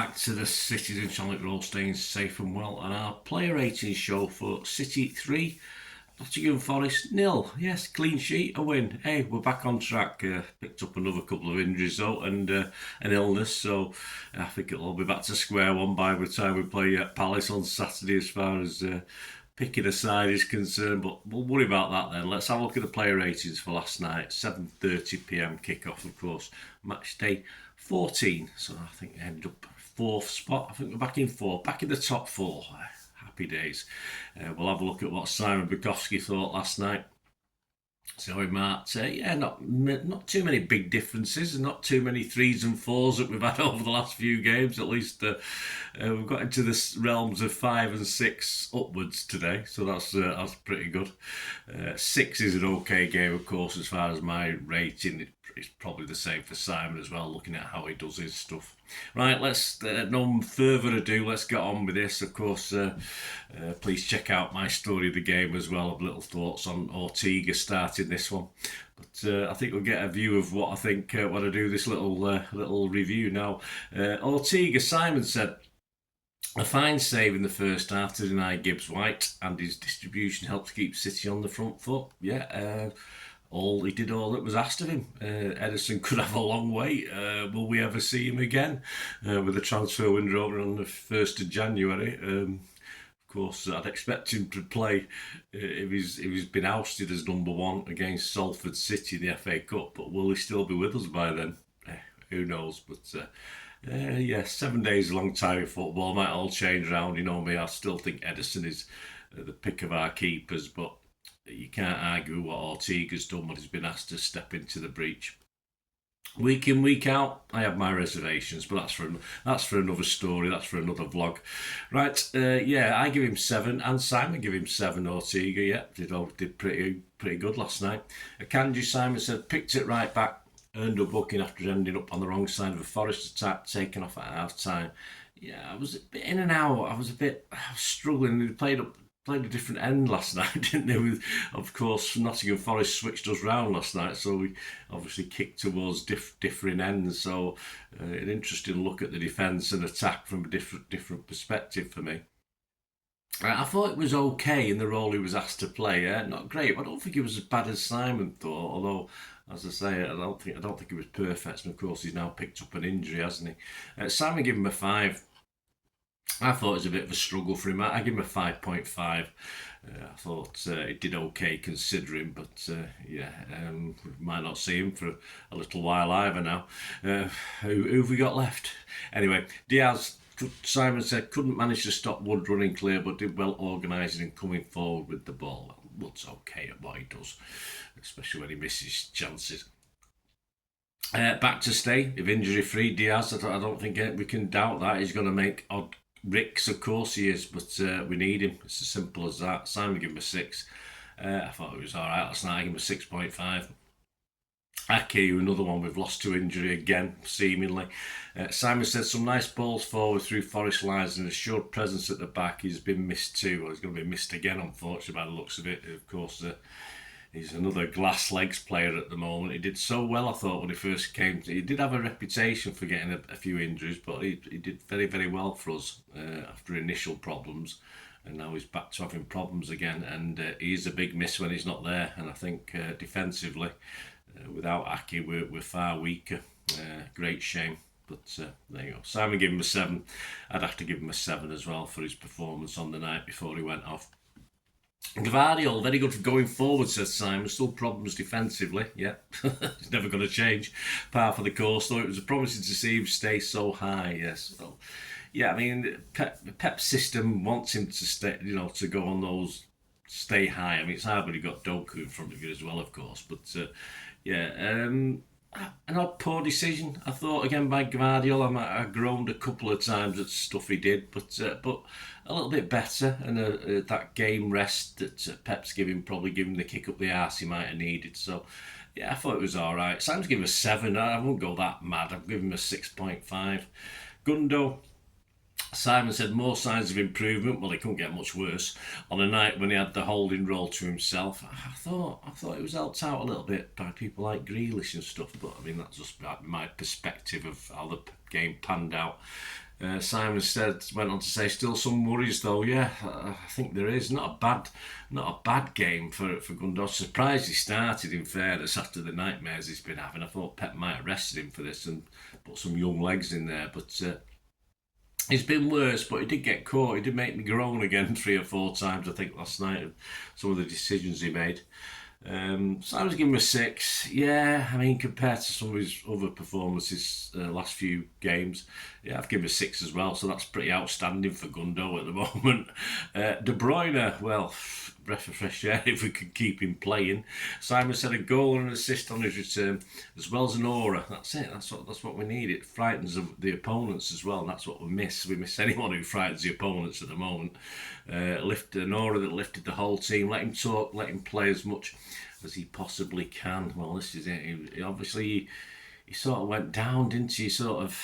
back to the Cities and Charlotte all staying safe and well, and our player rating show for City 3, Nottingham Forest 0. Yes, clean sheet, a win. Hey, we're back on track. Picked up another couple of injuries though, and an illness, so I think it'll all be back to square one by the time we play at Palace on Saturday as far as picking a side is concerned, but we'll worry about that then. Let's have a look at the player ratings for last night. 7:30pm kickoff, of course. Match day 14, so I think we ended up 4th spot. I think we're back in the top 4. Happy days. We'll have a look at what Simon Bajkowski thought last night. So Marc, not too many big differences, and not too many 3s and 4s that we've had over the last few games. At least we've got into the realms of 5 and 6 upwards today, so that's pretty good. 6 is an okay game, of course, as far as my rating. It's probably the same for Simon as well, looking at how he does his stuff. Right, let's no further ado, let's get on with this. Of course, please check out my story of the game as well, of little thoughts on Ortega starting this one. But I think we'll get a view of what I think when I do this little review now. Ortega, Simon said, a fine save in the first half to deny Gibbs White, and his distribution helped keep City on the front foot. He did all that was asked of him. Ederson could have a long wait. Will we ever see him again? With the transfer window open on the 1st of January. Of course, I'd expect him to play if he's been ousted as number 1 against Salford City in the FA Cup. But will he still be with us by then? Who knows? But 7 days is a long time in football. Might all change around. You know me, I still think Ederson is the pick of our keepers, but you can't argue what Ortega's done when he's been asked to step into the breach. Week in, week out, I have my reservations, but that's for another story, that's for another vlog. Right, I give him 7, and Simon give him 7, Ortega, did pretty good last night. Akanji, Simon said, picked it right back, earned a booking after ending up on the wrong side of a Forest attack, taken off at half time. Yeah, I was a bit in and out, I was struggling. They played a different end last night, didn't they? Of course, Nottingham Forest switched us round last night, so we obviously kicked towards differing ends. So an interesting look at the defence and attack from a different perspective for me. I thought it was okay in the role he was asked to play. Not great, but I don't think it was as bad as Simon thought. Although, as I say, I don't think it was perfect. And of course, he's now picked up an injury, hasn't he? Simon gave him a 5. I thought it was a bit of a struggle for him. I give him a 5.5. I thought it did okay considering, but we might not see him for a little while either now. Who have we got left? Anyway, Diaz, Simon said, couldn't manage to stop Wood running clear, but did well organising and coming forward with the ball. Well, Wood's okay at what he does, especially when he misses chances. Back to stay, if injury-free, Diaz, I don't think we can doubt that. He's going to make odd Ricks, of course he is, but we need him. It's as simple as that. Simon gave him a 6. I thought it was alright last night. I gave him a 6.5. Aki, another one we've lost to injury again, seemingly. Simon said some nice balls forward through Forest lines and assured presence at the back. He's been missed too. Well, he's going to be missed again, unfortunately, by the looks of it. Of course, he's another glass legs player at the moment. He did so well, I thought, when he first came. He did have a reputation for getting a few injuries, but he did very, very well for us after initial problems. And now he's back to having problems again. And he's a big miss when he's not there. And I think defensively, without Aki, we're far weaker. Great shame. But there you go. Simon gave him a 7. I'd have to give him a 7 as well for his performance on the night before he went off. Gvardiol, very good for going forward, says Simon. Still problems defensively, yeah. It's never going to change. Par for the course, though. It was promising to see him stay so high, yes. Well, yeah, I mean, Pep's system wants him to stay, to go on those, stay high. I mean, it's hard when you've got Doku in front of you as well, of course. But, an odd poor decision, I thought, again, by Gvardiol. I groaned a couple of times at stuff he did, but a little bit better. And that game rest that Pep's probably giving the kick up the arse he might have needed. So, yeah, I thought it was all right. Sam's giving him a 7. I won't go that mad. I'll give him a 6.5. Gundo, Simon said more signs of improvement. Well, it couldn't get much worse. On a night when he had the holding role to himself, I thought it was helped out a little bit by people like Grealish and stuff. But I mean, that's just my perspective of how the game panned out. Simon went on to say, still some worries though. Yeah, I think there is. Not a bad game for Gundogan. Surprised he started, in fairness, after the nightmares he's been having. I thought Pep might have rested him for this and put some young legs in there, but it's been worse. But he did get caught. He did make me groan again 3 or 4 times, I think, last night. Some of the decisions he made. So I was giving him a 6. Yeah, I mean, compared to some of his other performances last few games, yeah, I've given him a 6 as well. So that's pretty outstanding for Gundo at the moment. De Bruyne, well, breath of fresh air if we could keep him playing. Simon said a goal and an assist on his return, as well as an aura. That's it. That's what we need. It frightens the opponents as well. And that's what we miss. We miss anyone who frightens the opponents at the moment. Lift an aura that lifted the whole team. Let him talk. Let him play as much as he possibly can. Well, this is it. Obviously, he sort of went down, didn't he? Sort of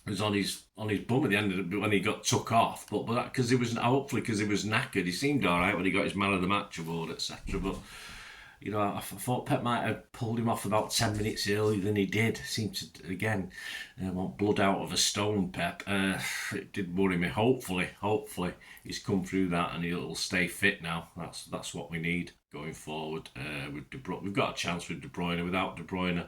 was on his bum at the end of when he got took off. But that because he was knackered. He seemed all right when he got his man of the match award, etc. But you know, I thought Pep might have pulled him off about 10 minutes earlier than he did. Seemed to again want blood out of a stone. Pep. It did worry me. Hopefully, he's come through that and he'll stay fit now. That's what we need going forward. With De Bruyne, we've got a chance with De Bruyne. Without De Bruyne,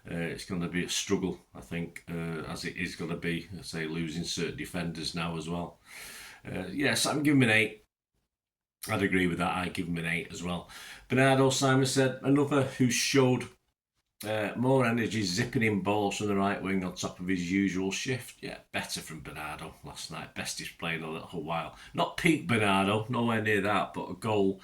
it's going to be a struggle, I think, as it is going to be. I say losing certain defenders now as well. Yes, I'm giving him an 8. I'd agree with that. I'd give him an 8 as well. Bernardo, Simon said, another who showed more energy, zipping in balls from the right wing on top of his usual shift. Yeah, better from Bernardo last night. Best he's played in a little while. Not peak Bernardo, nowhere near that, but a goal.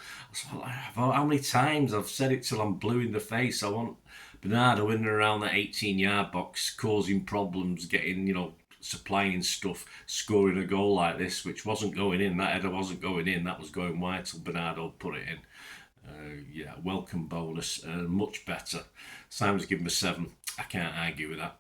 How many times I've said it till I'm blue in the face. I want Bernardo in and around that 18-yard box, causing problems, getting, supplying stuff, scoring a goal like this, which wasn't going in. That header wasn't going in. That was going wide till Bernardo put it in. Welcome bonus. Much better. Simon's given him a 7. I can't argue with that.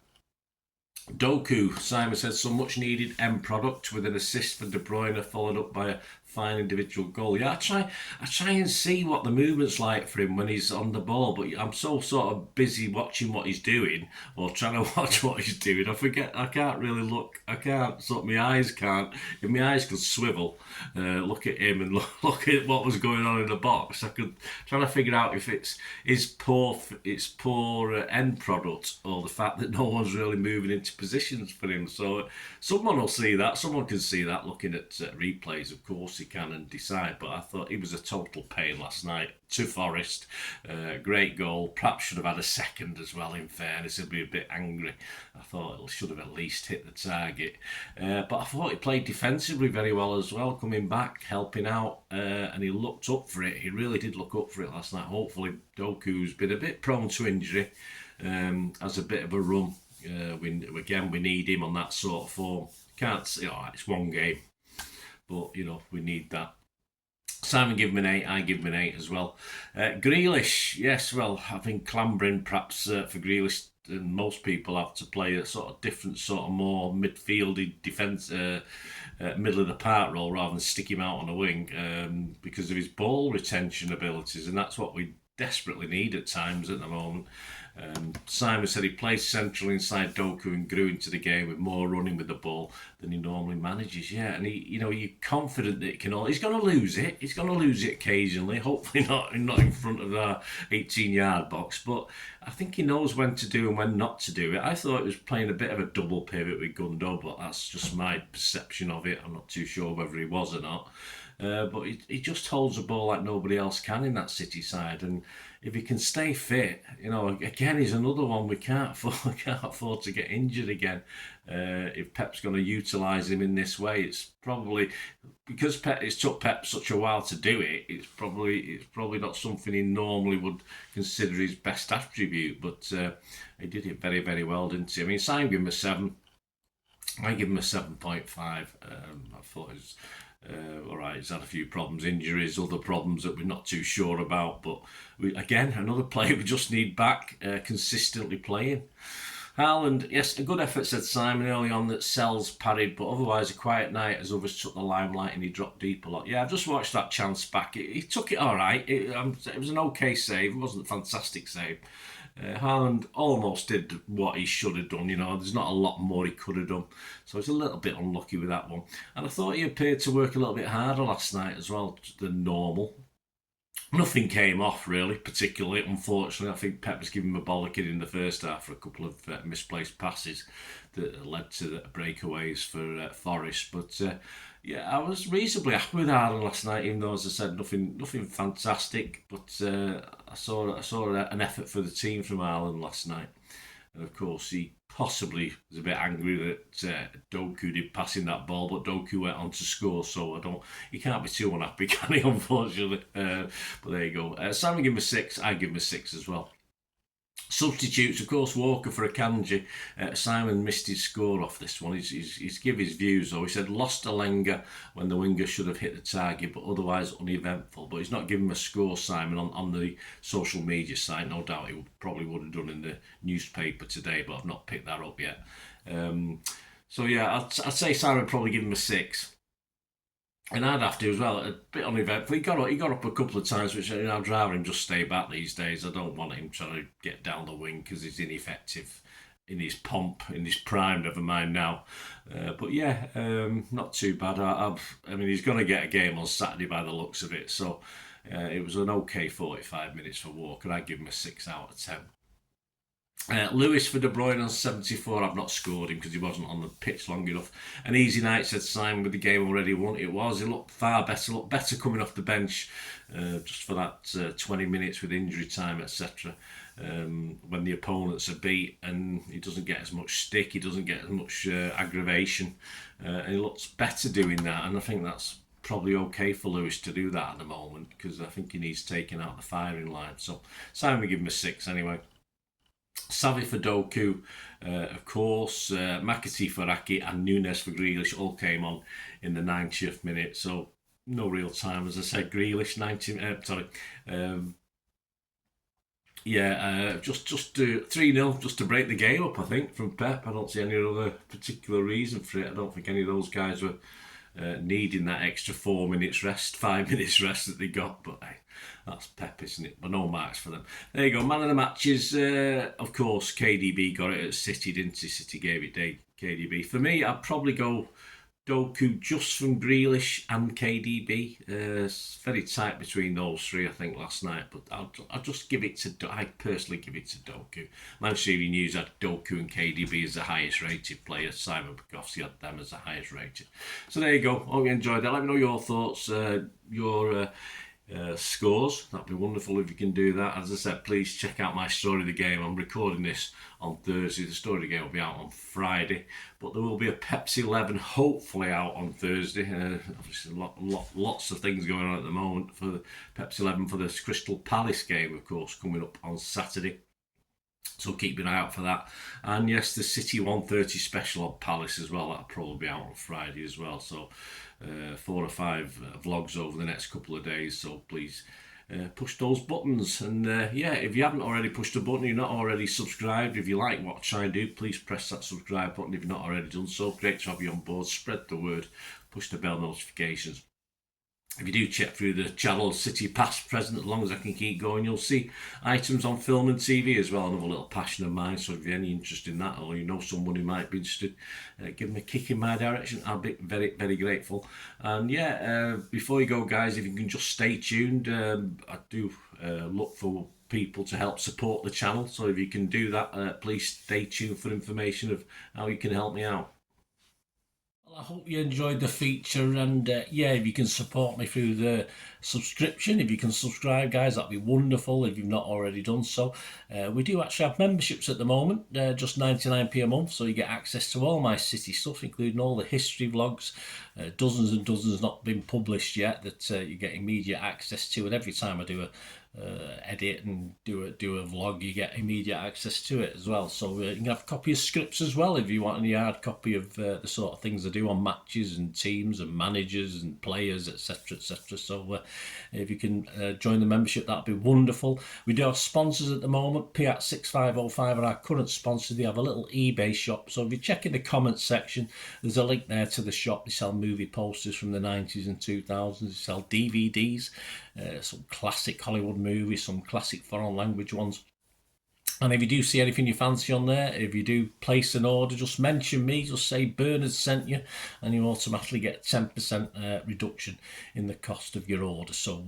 Doku, Simon said, some much needed end product with an assist for De Bruyne, followed up by a fine individual goal. Yeah, I try and see what the movement's like for him when he's on the ball, but I'm so sort of busy watching what he's doing or trying to watch what he's doing. I forget. I can't really look. I can't. My eyes can't. If my eyes could swivel, look at him and look at what was going on in the box, I could try to figure out if it's poor end product or the fact that no one's really moving into positions for him. So someone will see that. Someone can see that looking at replays, of course. He can and decide, but I thought he was a total pain last night to Forest. Great goal. Perhaps should have had a second as well, in fairness. He'll be a bit angry. I thought it should have at least hit the target, but I thought he played defensively very well as well, coming back, helping out, and he looked up for it. He really did look up for it last night. Hopefully Doku's been a bit prone to injury, has a bit of a run. We need him on that sort of form. Can't see, it's one game, but we need that. Simon gave him an 8. I give him an 8 as well. Grealish, yes, well, I've been clambering perhaps for Grealish, and most people have to play a sort of different, sort of more midfieldy defence, middle of the park role rather than stick him out on the wing because of his ball retention abilities, and that's what we desperately need at times at the moment. Simon said he plays central inside Doku and grew into the game with more running with the ball than he normally manages. Yeah, and you're confident that it can. He's going to lose it. He's going to lose it occasionally. Hopefully not in front of our 18-yard box. But I think he knows when to do and when not to do it. I thought he was playing a bit of a double pivot with Gundo, but that's just my perception of it. I'm not too sure whether he was or not. But he just holds the ball like nobody else can in that City side, and if he can stay fit, again, he's another one we can't afford to get injured again. If Pep's going to utilise him in this way, it's probably because it's took Pep such a while to do it. It's probably not something he normally would consider his best attribute, but he did it very, very well, didn't he? I mean, Simon gave him a 7. I give him a 7.5. I thought it was. All right, he's had a few problems, injuries, other problems that we're not too sure about. But again, another player we just need back consistently playing. Haaland, yes, a good effort, said Simon early on, that Sells parried, but otherwise a quiet night as others took the limelight and he dropped deep a lot. Yeah, I've just watched that chance back. He took it all right. It was an okay save. It wasn't a fantastic save. Haaland almost did what he should have done. There's not a lot more he could have done. So he's a little bit unlucky with that one. And I thought he appeared to work a little bit harder last night as well than normal. Nothing came off really, particularly. Unfortunately, I think Pep was giving him a bollocking in the first half for a couple of misplaced passes that led to the breakaways for Forest. But yeah, I was reasonably happy with Haaland last night, even though, as I said, nothing fantastic. But I saw an effort for the team from Haaland last night. And of course, he possibly was a bit angry that Doku did passing that ball, but Doku went on to score, so he can't be too unhappy, can he, unfortunately? But there you go. Simon give him a 6, I give him a 6 as well. Substitutes, of course, Walker for Akanji. Simon missed his score off this one. He's give his views though. He said lost a Lenga when the winger should have hit the target, but otherwise uneventful. But he's not given him a score, Simon, on the social media site. No doubt he probably would have done in the newspaper today, but I've not picked that up yet. So yeah, I'd say Simon would probably give him a 6. And I'd have to as well, a bit uneventful. He got up a couple of times, which I'd rather him just stay back these days. I don't want him trying to get down the wing because he's ineffective in his pomp, in his prime, never mind now. But yeah, not too bad. I mean, he's going to get a game on Saturday by the looks of it. So it was an okay 45 minutes for Walker. I'd give him a 6 out of 10. Lewis for De Bruyne on 74. I've not scored him because he wasn't on the pitch long enough. An easy night, said Simon, with the game already won. It was. He looked far better, looked better coming off the bench just for that 20 minutes with injury time, etc. When the opponents are beat and he doesn't get as much stick, he doesn't get as much aggravation, and he looks better doing that. And I think that's probably okay for Lewis to do that at the moment because I think he needs taking out the firing line. So Simon will give him a 6 anyway. Savvy for Doku, of course, McAtee for Aki and Nunes for Grealish all came on in the 90th minute, so no real time. As I said, Grealish, just do 3-0 just to break the game up, I think, from Pep. I don't see any other particular reason for it. I don't think any of those guys were needing that extra 4 minutes rest, 5 minutes rest that they got, but hey, that's Pep, isn't it? But no marks for them. There you go. Man of the matches, of course, KDB got it at City, didn't he? City gave it to KDB. For me, I'd probably go Doku just from Grealish and KDB. It's very tight between those three, I think, last night. But I'll just give it to... I personally give it to Doku. Manchester Evening News had Doku and KDB as the highest rated player. Simon Bajkowski had them as the highest rated. So there you go. Hope you enjoyed that. Let me know your thoughts, your scores. That'd be wonderful if you can do that. As I said, please check out my story of the game. I'm recording this on Thursday. The story of the game will be out on Friday, but there will be a Pepsi 11 hopefully out on Thursday. Obviously lots of things going on at the moment for the Pepsi 11 for the Crystal Palace game, of course, coming up on Saturday. So keep an eye out for that. And yes, the City 130 special on Palace as well. That'll probably be out on Friday as well. So 4 or 5 vlogs over the next couple of days. So please push those buttons. And yeah, if you haven't already pushed a button, you're not already subscribed. If you like what I try and do, please press that subscribe button if you've not already done so. Great to have you on board. Spread the word. Push the bell notifications. If you do check through the channel, City past, present, as long as I can keep going, you'll see items on film and TV as well. Another little passion of mine, so if you're any interest in that, or you know someone who might be interested, give them a kick in my direction. I'll be very, very grateful. And yeah, before you go, guys, if you can just stay tuned, I do look for people to help support the channel. So if you can do that, please stay tuned for information of how you can help me out. I hope you enjoyed the feature, and yeah, if you can support me through the subscription, if you can subscribe, guys, that'd be wonderful if you've not already done so. We do actually have memberships at the moment, just 99p a month, so you get access to all my City stuff, including all the history vlogs, dozens and dozens not been published yet that you get immediate access to, and every time I do a edit and do a vlog, you get immediate access to it as well. So you can have a copy of scripts as well if you want any hard copy of the sort of things I do on matches and teams and managers and players, etc, etc. So if you can join the membership, that'd be wonderful. We do have sponsors at the moment. P6505 are our current sponsor. They have a little eBay shop, so if you check in the comments section, there's a link there to the shop. They sell movie posters from the 90s and 2000s. They sell DVDs, some classic Hollywood movies, some classic foreign language ones. And if you do see anything you fancy on there, if you do place an order, just mention me, just say Bernard sent you, and you automatically get 10% reduction in the cost of your order. So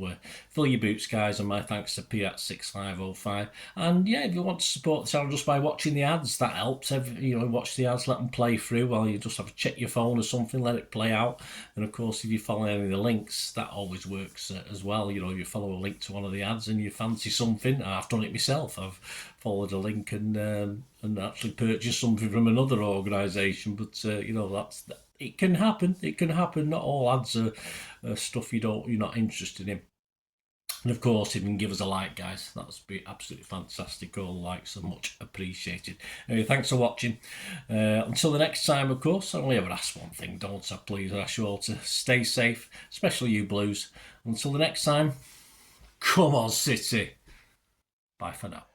fill your boots, guys, and my thanks to P6505. And yeah, if you want to support the channel just by watching the ads, that helps. Watch the ads, let them play through while you just have to check your phone or something, let it play out. And of course, if you follow any of the links, that always works as well. If you follow a link to one of the ads and you fancy something, I've done it myself. I've followed a link and actually purchased something from another organisation, but it can happen. It can happen. Not all ads are stuff you're not interested in. And of course, if you can give us a like, guys, that would be absolutely fantastic. All likes are much appreciated. Anyway, thanks for watching. Until the next time, of course, I only ever ask one thing, don't I? Please, I ask you all to stay safe, especially you Blues. Until the next time, come on, City. Bye for now.